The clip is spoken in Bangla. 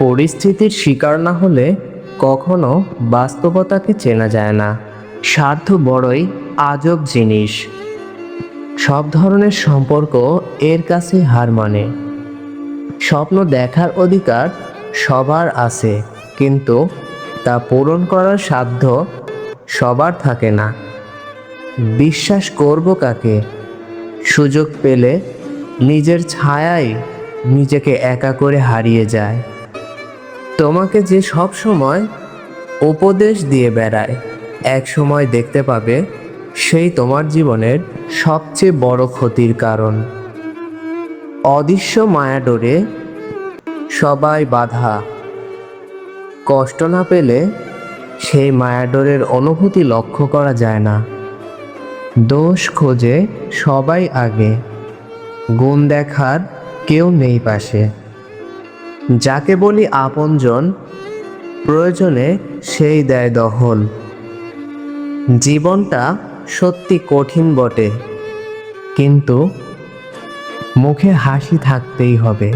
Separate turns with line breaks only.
পরিস্থিতির শিকার না হলে কখনো বাস্তবতাকে চেনা যায় না। স্বার্থ বড়ই আজব জিনিস। সব ধরনের সম্পর্ক এর কাছে হার মানে। স্বপ্ন দেখার অধিকার সবার আছে, কিন্তু তা পূরণ করার সাধ্য সবার থাকে না। বিশ্বাস করব কাকে? সুযোগ পেলে নিজের ছায়ায় নিজেকে একা করে হারিয়ে যায়। তোমাকে যে সব সময় উপদেশ দিয়ে বেড়ায়, এক সময় দেখতে পাবে সেই তোমার জীবনের সবচেয়ে বড় ক্ষতির কারণ। অদৃশ্য মায়াডোরে সবাই বাধা। কষ্ট না পেলে সেই মায়াডোরের অনুভূতি লক্ষ্য করা যায় না। দোষ খোঁজে সবাই আগে, গুণ দেখার কেউ নেই পাশে। যাকে বলি আপনজন, প্রয়োজনে সেই দেয় দখল। জীবনটা সত্যি কঠিন বটে, কিন্তু মুখে হাসি থাকতেই হবে।